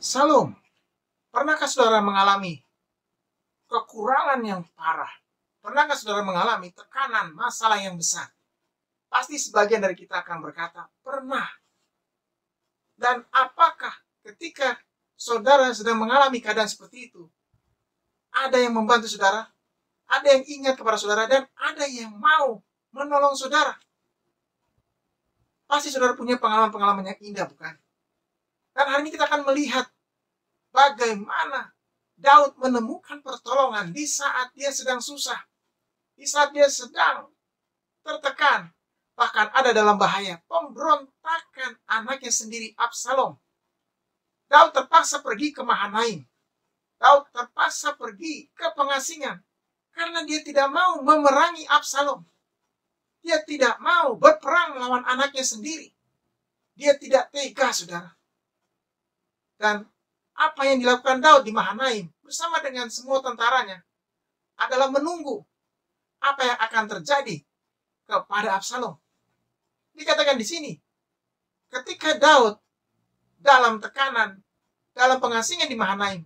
Salam, pernahkah saudara mengalami kekurangan yang parah? Pernahkah saudara mengalami tekanan, masalah yang besar? Pasti sebagian dari kita akan berkata, pernah. Dan apakah ketika saudara sedang mengalami keadaan seperti itu, ada yang membantu saudara, ada yang ingat kepada saudara, dan ada yang mau menolong saudara? Pasti saudara punya pengalaman-pengalaman yang indah, bukan? Dan hari ini kita akan melihat bagaimana Daud menemukan pertolongan di saat dia sedang susah, di saat dia sedang tertekan, bahkan ada dalam bahaya pemberontakan anaknya sendiri, Absalom. Daud terpaksa pergi ke Mahanaim. Daud terpaksa pergi ke pengasingan karena dia tidak mau memerangi Absalom. Dia tidak mau berperang melawan anaknya sendiri. Dia tidak tega, saudara. Dan apa yang dilakukan Daud di Mahanaim bersama dengan semua tentaranya adalah menunggu apa yang akan terjadi kepada Absalom. Dikatakan di sini, ketika Daud dalam tekanan, dalam pengasingan di Mahanaim,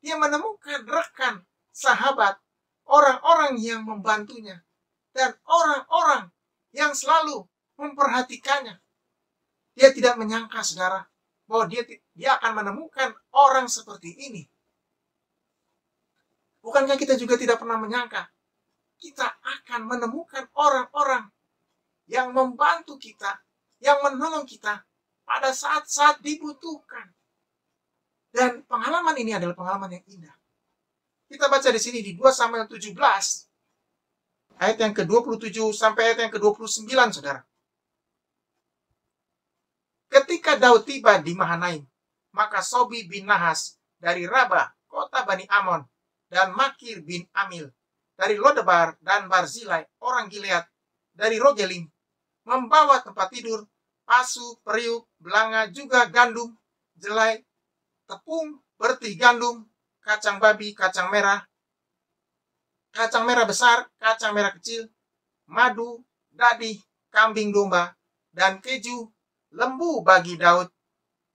dia menemukan rekan, sahabat, orang-orang yang membantunya, dan orang-orang yang selalu memperhatikannya. Dia tidak menyangka, saudara, bahwa dia akan menemukan orang seperti ini. Bukankah kita juga tidak pernah menyangka kita akan menemukan orang-orang yang membantu kita, yang menolong kita pada saat-saat dibutuhkan. Dan pengalaman ini adalah pengalaman yang indah. Kita baca di sini di 2 Samuel 17, ayat yang ke-27 sampai ayat yang ke-29, saudara. Ketika Daud tiba di Mahanaim, maka Sobi bin Nahas dari Raba, kota Bani Amon, dan Makir bin Amil dari Lodebar dan Barzilai, orang Gilead dari Rogelim, membawa tempat tidur, pasu, periuk, belanga, juga gandum, jelai, tepung, bertih gandum, kacang babi, kacang merah besar, kacang merah kecil, madu, dadih, kambing domba, dan keju, lembu bagi Daud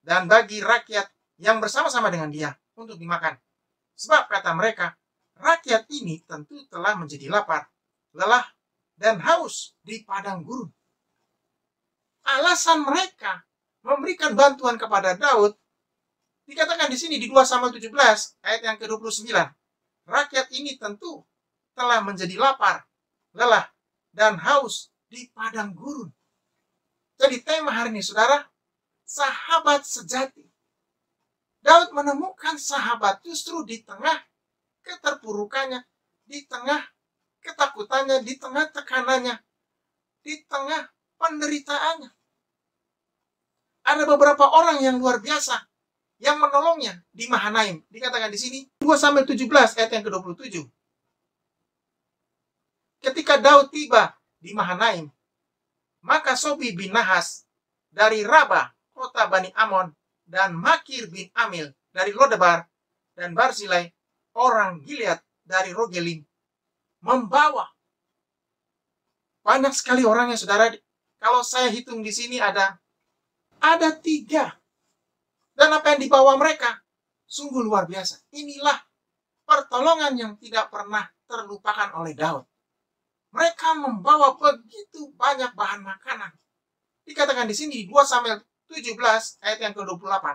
dan bagi rakyat yang bersama-sama dengan dia untuk dimakan. Sebab kata mereka, rakyat ini tentu telah menjadi lapar, lelah, dan haus di padang gurun. Alasan mereka memberikan bantuan kepada Daud dikatakan di sini di 2 Samuel 17 ayat yang ke-29. Rakyat ini tentu telah menjadi lapar, lelah, dan haus di padang gurun. Jadi tema hari ini, saudara, sahabat sejati. Daud menemukan sahabat justru di tengah keterpurukannya, di tengah ketakutannya, di tengah tekanannya, di tengah penderitaannya. Ada beberapa orang yang luar biasa yang menolongnya di Mahanaim. Dikatakan di sini 2 Samuel 17 ayat yang ke-27. Ketika Daud tiba di Mahanaim, maka Sobi bin Nahas dari Raba, kota Bani Amon, dan Makir bin Amil dari Lodebar dan Barzilai, orang Gilead dari Rogelim, membawa banyak sekali orangnya, saudara. Kalau saya hitung di sini ada 3. Dan apa yang dibawa mereka sungguh luar biasa. Inilah pertolongan yang tidak pernah terlupakan oleh Daud. Mereka membawa begitu banyak bahan makanan. Dikatakan di sini 2 Samuel 17 ayat yang ke-28.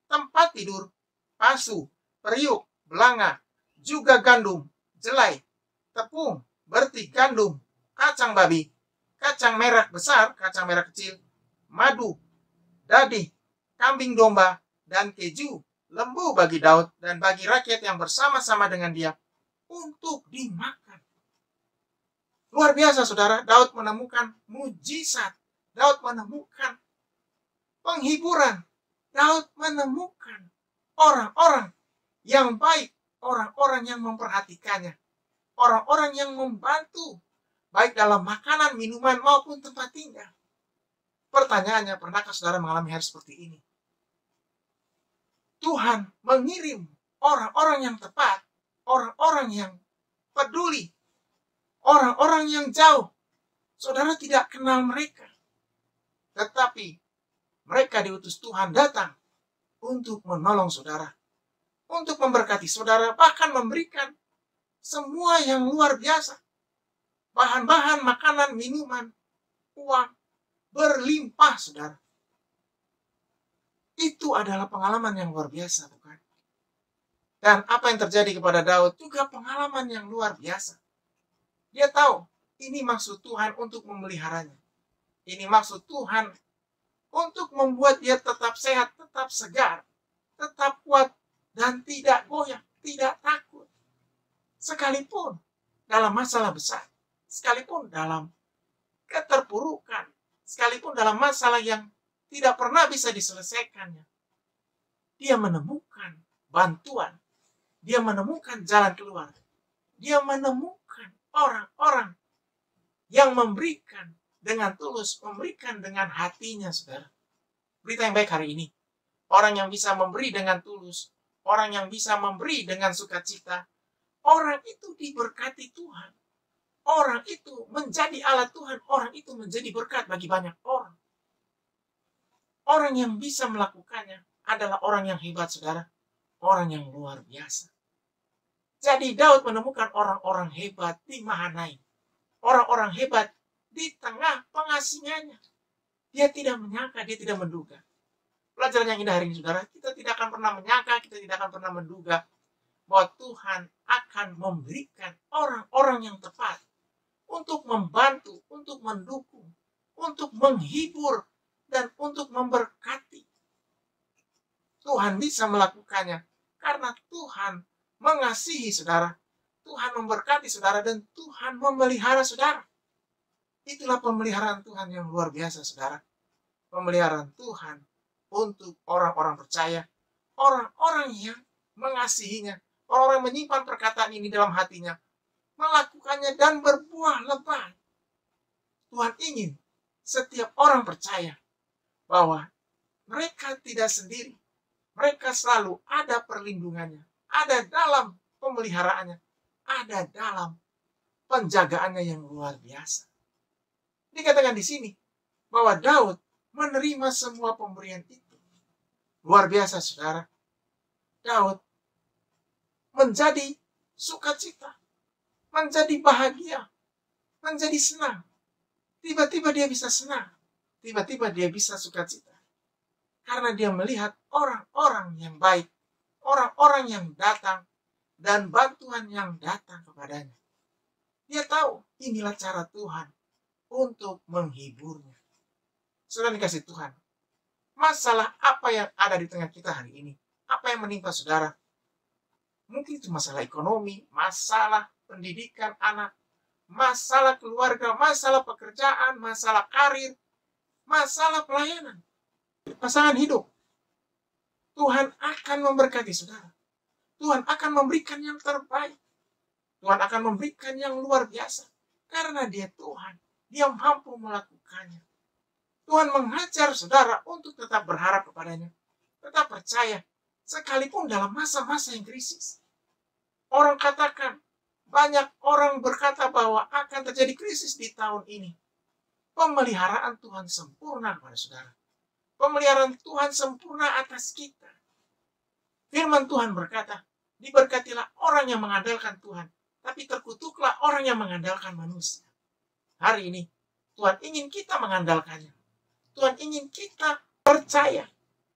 Tempat tidur, pasu, periuk, belanga, juga gandum, jelai, tepung, bertih gandum, kacang babi, kacang merah besar, kacang merah kecil, madu, dadih, kambing domba, dan keju, lembu bagi Daud dan bagi rakyat yang bersama-sama dengan dia untuk dimakan. Luar biasa, saudara. Daud menemukan mujizat. Daud menemukan penghiburan. Daud menemukan orang-orang yang baik, orang-orang yang memperhatikannya, orang-orang yang membantu, baik dalam makanan, minuman, maupun tempat tinggal. Pertanyaannya, pernahkah saudara mengalami hal seperti ini? Tuhan mengirim orang-orang yang tepat, orang-orang yang peduli, orang-orang yang jauh. Saudara tidak kenal mereka, tetapi mereka diutus Tuhan datang untuk menolong saudara, untuk memberkati saudara, bahkan memberikan semua yang luar biasa. Bahan-bahan makanan, minuman, uang, berlimpah saudara. Itu adalah pengalaman yang luar biasa, bukan? Dan apa yang terjadi kepada Daud juga pengalaman yang luar biasa. Dia tahu, ini maksud Tuhan untuk memeliharanya. Ini maksud Tuhan untuk membuat dia tetap sehat, tetap segar, tetap kuat, dan tidak goyah, tidak takut. Sekalipun dalam masalah besar, sekalipun dalam keterpurukan, sekalipun dalam masalah yang tidak pernah bisa diselesaikannya, dia menemukan bantuan, dia menemukan jalan keluar, dia menemukan orang-orang yang memberikan dengan tulus, memberikan dengan hatinya, saudara. Berita yang baik hari ini, orang yang bisa memberi dengan tulus, orang yang bisa memberi dengan sukacita, orang itu diberkati Tuhan. Orang itu menjadi alat Tuhan, orang itu menjadi berkat bagi banyak orang. Orang yang bisa melakukannya adalah orang yang hebat, saudara. Orang yang luar biasa. Jadi Daud menemukan orang-orang hebat di Mahanaim. Orang-orang hebat di tengah pengasingannya. Dia tidak menyangka, dia tidak menduga. Pelajaran yang indah hari ini, saudara, kita tidak akan pernah menyangka, kita tidak akan pernah menduga bahwa Tuhan akan memberikan orang-orang yang tepat untuk membantu, untuk mendukung, untuk menghibur, dan untuk memberkati. Tuhan bisa melakukannya karena Tuhan mengasihi saudara, Tuhan memberkati saudara, dan Tuhan memelihara saudara. Itulah pemeliharaan Tuhan yang luar biasa, saudara. Pemeliharaan Tuhan untuk orang-orang percaya, orang-orang yang mengasihinya, orang-orang yang menyimpan perkataan ini dalam hatinya, melakukannya dan berbuah lebat. Tuhan ingin setiap orang percaya bahwa mereka tidak sendiri. Mereka selalu ada perlindungannya, ada dalam pemeliharaannya, ada dalam penjagaannya yang luar biasa. Dikatakan di sini bahwa Daud menerima semua pemberian itu. Luar biasa, saudara. Daud menjadi sukacita, menjadi bahagia, menjadi senang. Tiba-tiba dia bisa senang, tiba-tiba dia bisa sukacita. Karena dia melihat orang-orang yang baik, orang-orang yang datang, dan bantuan yang datang kepadanya. Dia tahu inilah cara Tuhan untuk menghiburnya. Saudara dikasih Tuhan, masalah apa yang ada di tengah kita hari ini, apa yang menimpa saudara, mungkin itu masalah ekonomi, masalah pendidikan anak, masalah keluarga, masalah pekerjaan, masalah karir, masalah pelayanan, pasangan hidup. Tuhan akan memberkati saudara. Tuhan akan memberikan yang terbaik. Tuhan akan memberikan yang luar biasa. Karena dia Tuhan, dia mampu melakukannya. Tuhan mengajar saudara untuk tetap berharap kepadanya. Tetap percaya, sekalipun dalam masa-masa yang krisis. Orang katakan, banyak orang berkata bahwa akan terjadi krisis di tahun ini. Pemeliharaan Tuhan sempurna kepada saudara. Pemeliharaan Tuhan sempurna atas kita. Firman Tuhan berkata, diberkatilah orang yang mengandalkan Tuhan, tapi terkutuklah orang yang mengandalkan manusia. Hari ini, Tuhan ingin kita mengandalkannya. Tuhan ingin kita percaya.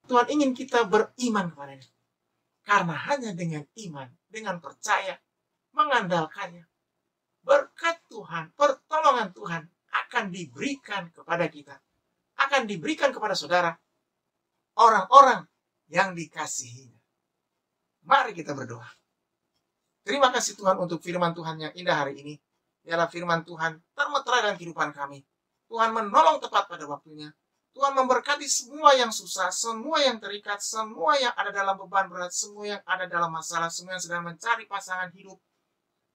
Tuhan ingin kita beriman kepadanya. Karena hanya dengan iman, dengan percaya, mengandalkannya, berkat Tuhan, pertolongan Tuhan akan diberikan kepada kita. Akan diberikan kepada saudara, orang-orang yang dikasihinya. Mari kita berdoa. Terima kasih Tuhan untuk firman Tuhan yang indah hari ini. Biarlah firman Tuhan termeterai dalam kehidupan kami. Tuhan menolong tepat pada waktunya. Tuhan memberkati semua yang susah, semua yang terikat, semua yang ada dalam beban berat, semua yang ada dalam masalah, semua yang sedang mencari pasangan hidup.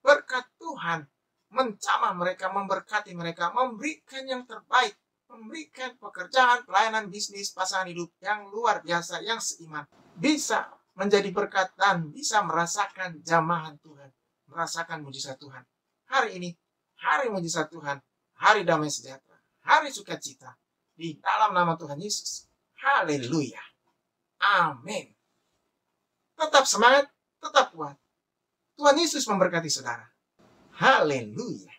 Berkat Tuhan menjamah mereka, memberkati mereka, memberikan yang terbaik, memberikan pekerjaan, pelayanan, bisnis, pasangan hidup yang luar biasa, yang seiman. Bisa menjadi berkat dan bisa merasakan jamahan Tuhan, merasakan mujizat Tuhan. Hari ini, hari mujizat Tuhan, hari damai sejahtera, hari sukacita. Di dalam nama Tuhan Yesus. Haleluya. Amin. Tetap semangat, tetap kuat. Tuhan Yesus memberkati saudara. Haleluya.